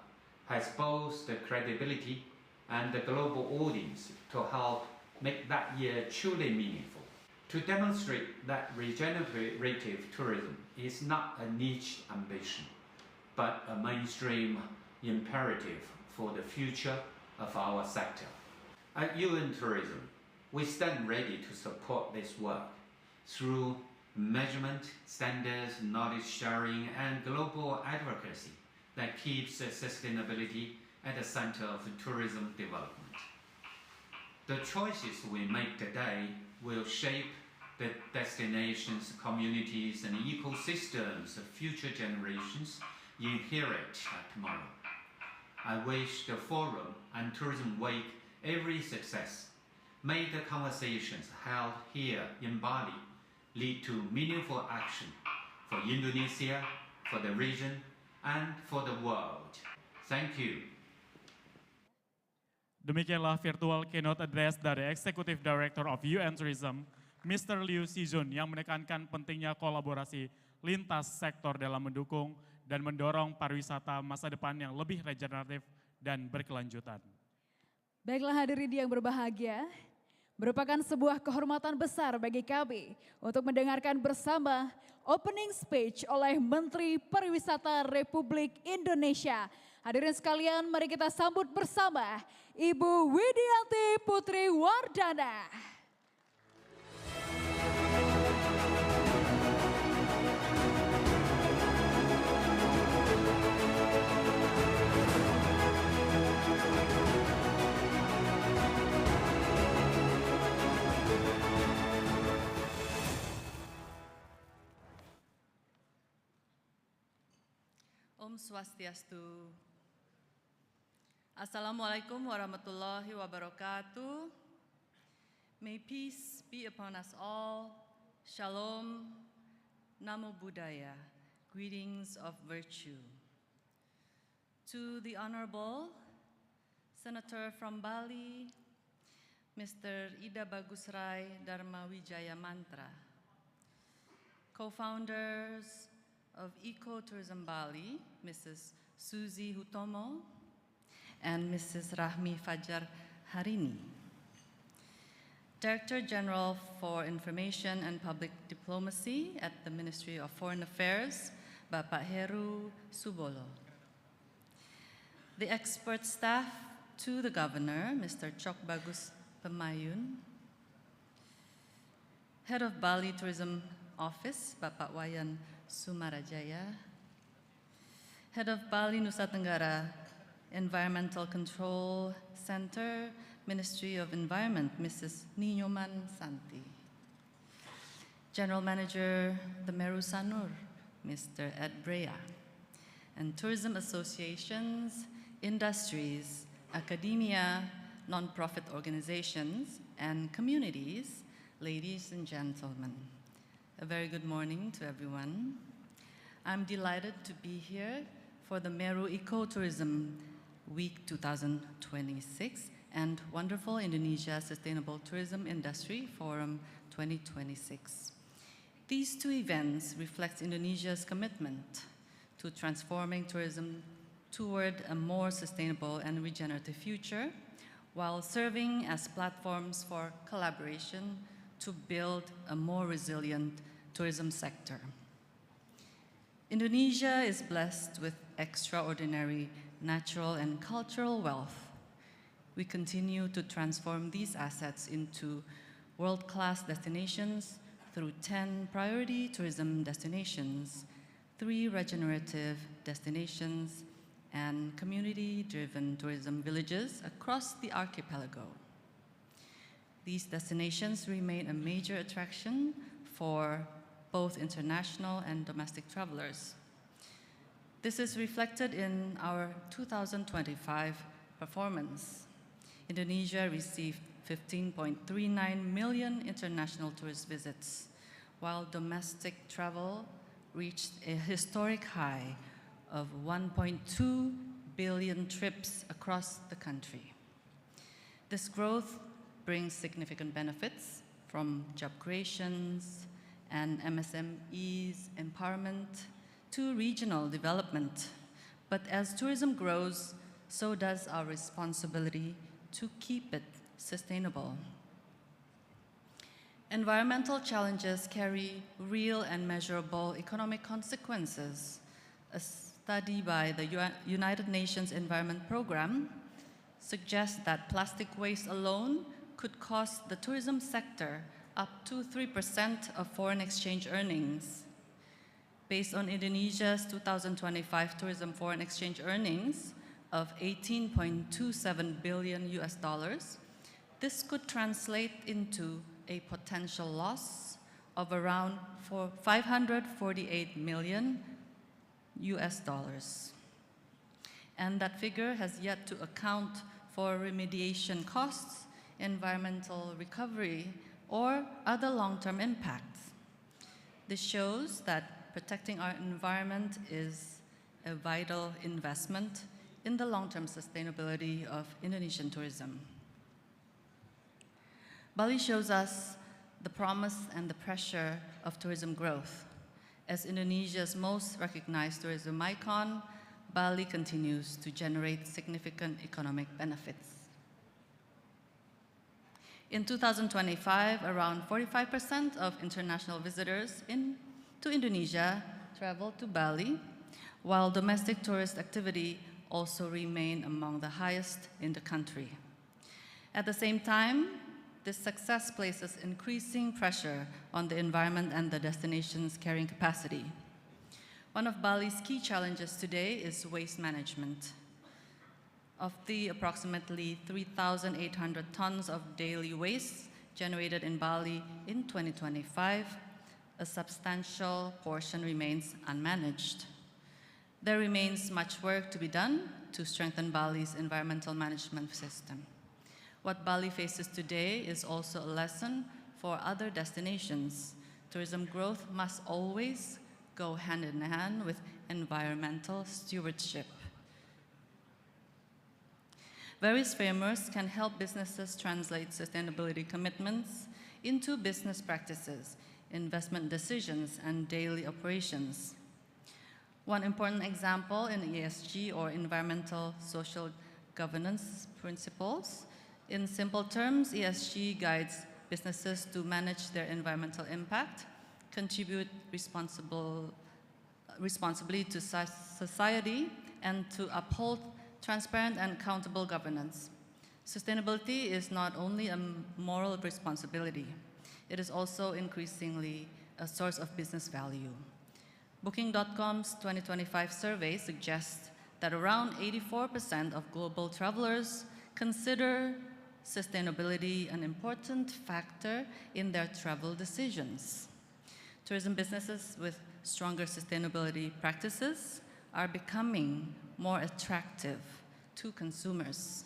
has both the credibility and the global audience to help make that year truly meaningful. To demonstrate that regenerative tourism is not a niche ambition, but a mainstream imperative for the future of our sector. At UN Tourism, we stand ready to support this work through measurement, standards, knowledge sharing, and global advocacy that keeps sustainability at the center of tourism development. The choices we make today will shape the destinations, communities, and ecosystems future generations inherit tomorrow. I wish the Forum and Tourism Week every success. May the conversations held here in Bali lead to meaningful action for Indonesia, for the region, and for the world. Thank you. Demikianlah virtual keynote address dari Executive Director of UN Tourism, Mr. Liu Xijun, yang menekankan pentingnya kolaborasi lintas sektor dalam mendukung dan mendorong pariwisata masa depan yang lebih regeneratif dan berkelanjutan. Baiklah hadirin yang berbahagia, merupakan sebuah kehormatan besar bagi kami untuk mendengarkan bersama opening speech oleh Menteri Pariwisata Republik Indonesia. Hadirin sekalian, mari kita sambut bersama Ibu Widianti Putri Wardana. Om Swastiastu. Assalamualaikum warahmatullahi wabarakatuh. May peace be upon us all. Shalom, Namo Buddhaya, greetings of virtue. To the Honorable Senator from Bali, Mr. Ida Bagusrai Dharma Wijaya Mantra, co-founders of Ecotourism Bali, Mrs. Suzy Hutomo and Mrs. Rahmi Fajar Harini, Director General for Information and Public Diplomacy at the Ministry of Foreign Affairs, Bapak Heru Subolo. The expert staff to the Governor, Mr. Chok Bagus Pemayun. Head of Bali Tourism Office, Bapak Wayan Sumarajaya. Head of Bali Nusa Tenggara Environmental Control Center, Ministry of Environment, Mrs. Ninyoman Santi. General Manager, the Meru Sanur, Mr. Ed Brea. And tourism associations, industries, academia, non-profit organizations, and communities, ladies and gentlemen. A very good morning to everyone. I'm delighted to be here for the Meru Ecotourism Week 2026 and Wonderful Indonesia Sustainable Tourism Industry Forum 2026. These two events reflect Indonesia's commitment to transforming tourism toward a more sustainable and regenerative future, while serving as platforms for collaboration to build a more resilient tourism sector. Indonesia is blessed with extraordinary natural and cultural wealth. We continue to transform these assets into world-class destinations through 10 priority tourism destinations, 3 regenerative destinations, and community-driven tourism villages across the archipelago. These destinations remain a major attraction for both international and domestic travelers. This is reflected in our 2025 performance. Indonesia received 15.39 million international tourist visits, while domestic travel reached a historic high of 1.2 billion trips across the country. This growth brings significant benefits from job creations and MSMEs empowerment to regional development. But as tourism grows, so does our responsibility to keep it sustainable. Environmental challenges carry real and measurable economic consequences. A study by the United Nations Environment Programme suggests that plastic waste alone could cost the tourism sector up to 3% of foreign exchange earnings. Based on Indonesia's 2025 tourism foreign exchange earnings of 18.27 billion US dollars, this could translate into a potential loss of around 548 million US dollars. And that figure has yet to account for remediation costs, environmental recovery, or other long-term impacts. This shows that protecting our environment is a vital investment in the long-term sustainability of Indonesian tourism. Bali shows us the promise and the pressure of tourism growth. As Indonesia's most recognized tourism icon, Bali continues to generate significant economic benefits. In 2025, around 45% of international visitors to Indonesia traveled to Bali, while domestic tourist activity also remained among the highest in the country. At the same time, this success places increasing pressure on the environment and the destination's carrying capacity. One of Bali's key challenges today is waste management. Of the approximately 3,800 tons of daily waste generated in Bali in 2025, a substantial portion remains unmanaged. There remains much work to be done to strengthen Bali's environmental management system. What Bali faces today is also a lesson for other destinations. Tourism growth must always go hand in hand with environmental stewardship. Various frameworks can help businesses translate sustainability commitments into business practices, investment decisions, and daily operations. One important example in ESG, or environmental social governance principles. In simple terms, ESG guides businesses to manage their environmental impact, contribute responsibly to society, and to uphold transparent and accountable governance. Sustainability is not only a moral responsibility, it is also increasingly a source of business value. Booking.com's 2025 survey suggests that around 84% of global travelers consider sustainability an important factor in their travel decisions. Tourism businesses with stronger sustainability practices are becoming more attractive to consumers.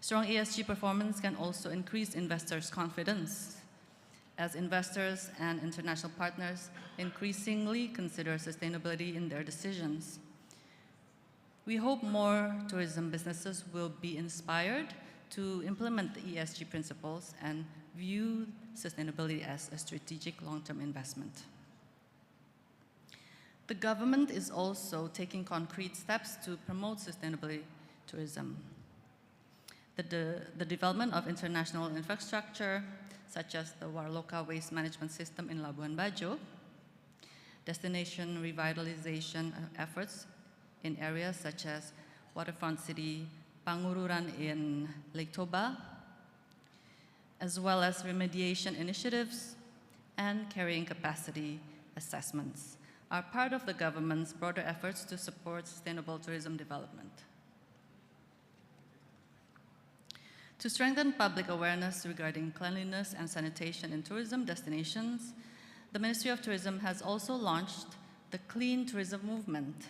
Strong ESG performance can also increase investors' confidence as investors and international partners increasingly consider sustainability in their decisions. We hope more tourism businesses will be inspired to implement the ESG principles and view sustainability as a strategic long-term investment. The government is also taking concrete steps to promote sustainability tourism. The development of international infrastructure, such as the Warloka Waste Management System in Labuan Bajo, destination revitalization efforts in areas such as waterfront city Pangururan in Lake Toba, as well as remediation initiatives and carrying capacity assessments, are part of the government's broader efforts to support sustainable tourism development. To strengthen public awareness regarding cleanliness and sanitation in tourism destinations, the Ministry of Tourism has also launched the Clean Tourism Movement,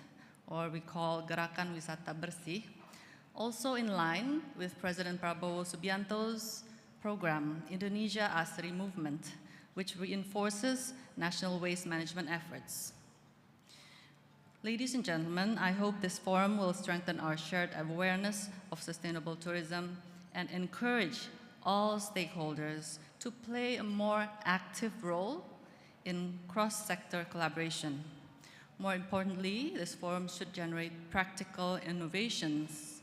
or we call Gerakan Wisata Bersih, also in line with President Prabowo Subianto's program, Indonesia Asri Movement, which reinforces national waste management efforts. Ladies and gentlemen, I hope this forum will strengthen our shared awareness of sustainable tourism and encourage all stakeholders to play a more active role in cross-sector collaboration. More importantly, this forum should generate practical innovations,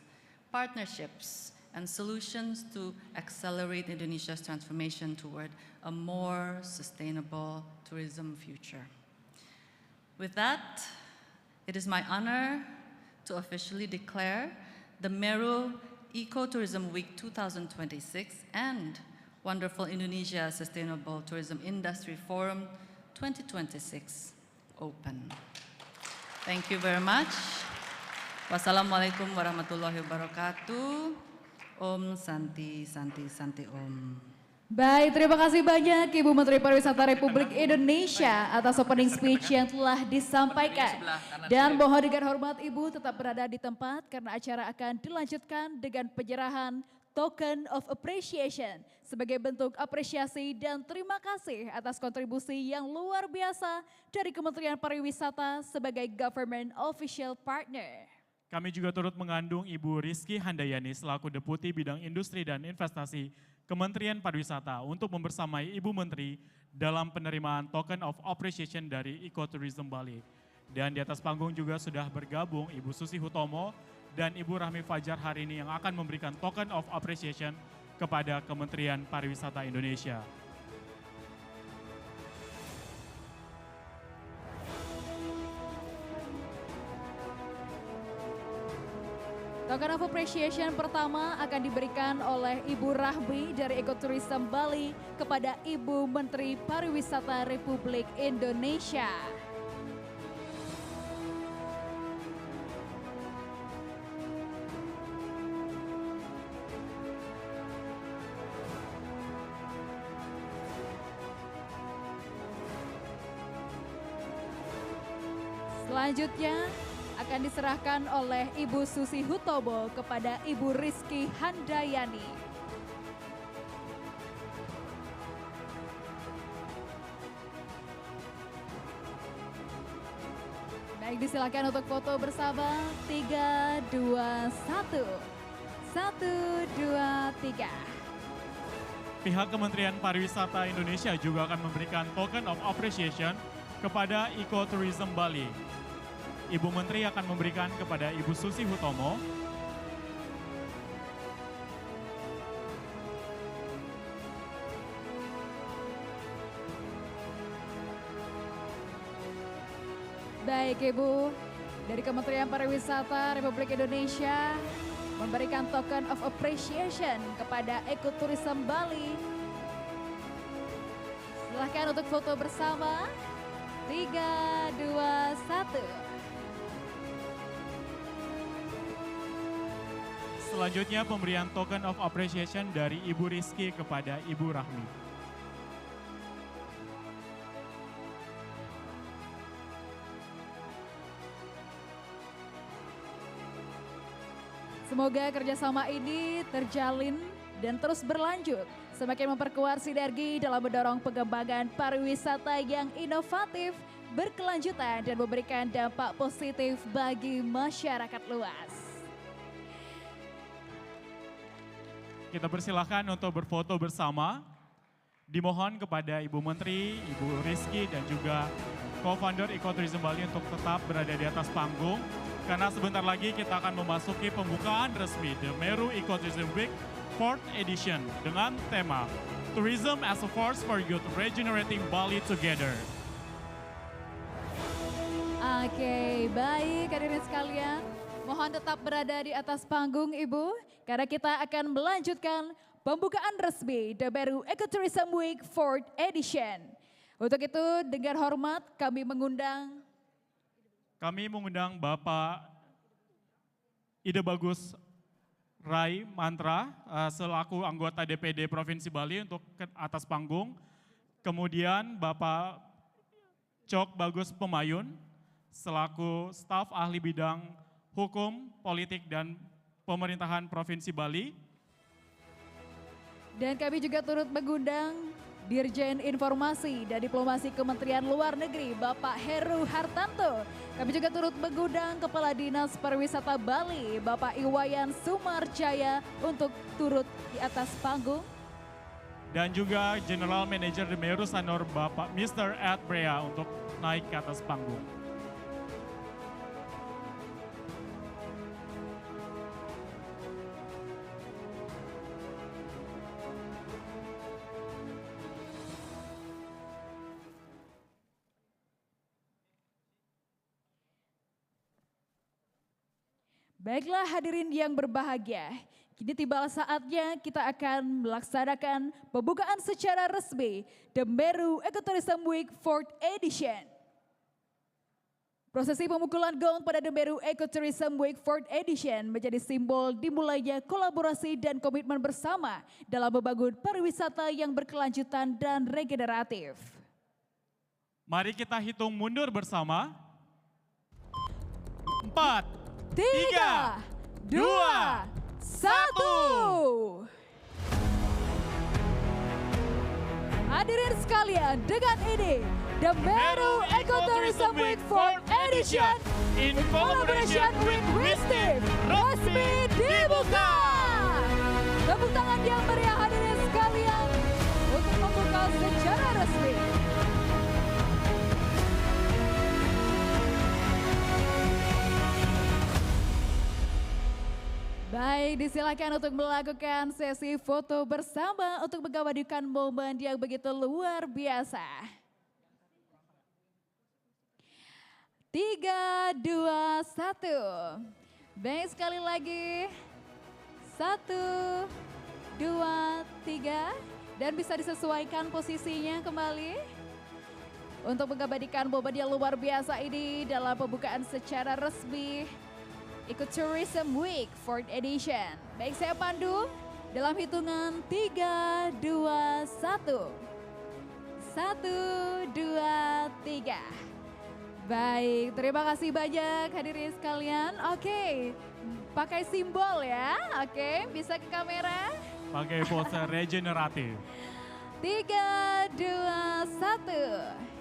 partnerships, and solutions to accelerate Indonesia's transformation toward a more sustainable tourism future. With that, it is my honor to officially declare the Meru Ecotourism Week 2026 and Wonderful Indonesia Sustainable Tourism Industry Forum 2026 open. Thank you very much. Wassalamualaikum warahmatullahi wabarakatuh. Om Santi Santi Santi Om. Baik, terima kasih banyak Ibu Menteri Pariwisata Republik Indonesia atas opening speech yang telah disampaikan. Dan mohon dengan hormat Ibu tetap berada di tempat karena acara akan dilanjutkan dengan penyerahan Token of Appreciation sebagai bentuk apresiasi dan terima kasih atas kontribusi yang luar biasa dari Kementerian Pariwisata sebagai Government Official Partner. Kami juga turut mengandung Ibu Rizky Handayani selaku Deputi Bidang Industri dan Investasi Kementerian Pariwisata untuk membersamai Ibu Menteri dalam penerimaan Token of Appreciation dari Ecotourism Bali. Dan di atas panggung juga sudah bergabung Ibu Susi Hutomo dan Ibu Rahmi Fajar hari ini yang akan memberikan Token of Appreciation kepada Kementerian Pariwisata Indonesia. Token of Appreciation pertama akan diberikan oleh Ibu Rahmi dari Ecotourism Bali kepada Ibu Menteri Pariwisata Republik Indonesia. Selanjutnya akan diserahkan oleh Ibu Susi Hutomo kepada Ibu Rizky Handayani. Baik, disilakan untuk foto bersama. 3, 2, 1. 1, 2, 3. Pihak Kementerian Pariwisata Indonesia juga akan memberikan Token of Appreciation kepada Ecotourism Bali. Ibu Menteri akan memberikan kepada Ibu Susi Hutomo. Baik Ibu, dari Kementerian Pariwisata Republik Indonesia memberikan token of appreciation kepada Ekoturism Bali. Silahkan untuk foto bersama. 3, 2, 1. Selanjutnya pemberian token of appreciation dari Ibu Rizky kepada Ibu Rahmi. Semoga kerjasama ini terjalin dan terus berlanjut, semakin memperkuat sinergi dalam mendorong pengembangan pariwisata yang inovatif, berkelanjutan dan memberikan dampak positif bagi masyarakat luas. Kita persilahkan untuk berfoto bersama. Dimohon kepada Ibu Menteri, Ibu Rizky dan juga co-founder Ekoturism Bali untuk tetap berada di atas panggung. Karena sebentar lagi kita akan memasuki pembukaan resmi The Meru Ecotourism Week 4th Edition dengan tema Tourism as a Force for Youth Regenerating Bali Together. Oke, baik hadirin sekalian. Mohon tetap berada di atas panggung Ibu, karena kita akan melanjutkan pembukaan resmi The Meru Ecotourism Week 4th Edition. Untuk itu dengan hormat kami mengundang Bapak Ide Bagus Rai Mantra selaku anggota DPD Provinsi Bali untuk ke atas panggung. Kemudian Bapak Cok Bagus Pemayun selaku staf ahli bidang hukum, politik dan pemerintahan Provinsi Bali. Dan kami juga turut mengundang Dirjen Informasi dan Diplomasi Kementerian Luar Negeri Bapak Heru Hartanto. Kami juga turut mengundang Kepala Dinas Pariwisata Bali Bapak Iwayan Sumarjaya untuk turut di atas panggung. Dan juga General Manager The Meru Sanur Bapak Mr. Ed Brea untuk naik ke atas panggung. Baiklah hadirin yang berbahagia, kini tiba saatnya kita akan melaksanakan pembukaan secara resmi The Meru Ecotourism Week 4th Edition. Prosesi pemukulan gong pada The Meru Ecotourism Week 4th Edition menjadi simbol dimulainya kolaborasi dan komitmen bersama dalam membangun pariwisata yang berkelanjutan dan regeneratif. Mari kita hitung mundur bersama. 4, 3, 2, 1. Hadirin sekalian, dengan ini The Meru Ecotourism Week 4th Edition in collaboration with Wistif resmi dibuka. Tepuk tangan yang meriah hadirin sekalian untuk membuka secara resmi. Baik, disilakan untuk melakukan sesi foto bersama untuk mengabadikan momen yang begitu luar biasa. 3, 2, 1. Baik, sekali lagi. 1, 2, 3. Dan bisa disesuaikan posisinya kembali. Untuk mengabadikan momen yang luar biasa ini dalam pembukaan secara resmi Ecotourism Week 4th Edition. Baik, saya pandu dalam hitungan 3, 2, 1. 1, 2, 3. Baik, terima kasih banyak hadirin sekalian. Oke, pakai simbol ya. Oke, bisa ke kamera. Pakai pose regeneratif. 3, 2, 1.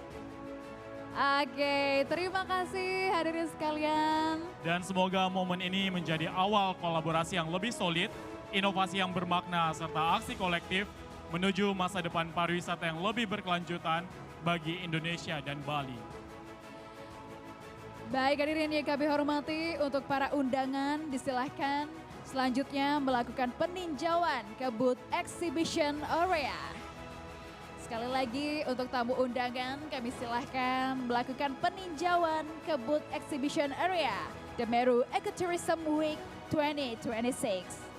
Oke, terima kasih hadirin sekalian. Dan semoga momen ini menjadi awal kolaborasi yang lebih solid, inovasi yang bermakna, serta aksi kolektif menuju masa depan pariwisata yang lebih berkelanjutan bagi Indonesia dan Bali. Baik hadirin yang kami hormati, untuk para undangan disilahkan selanjutnya melakukan peninjauan ke booth exhibition area. Sekali lagi untuk tamu undangan kami silahkan melakukan peninjauan ke booth exhibition area The Meru Ecotourism Week 2026.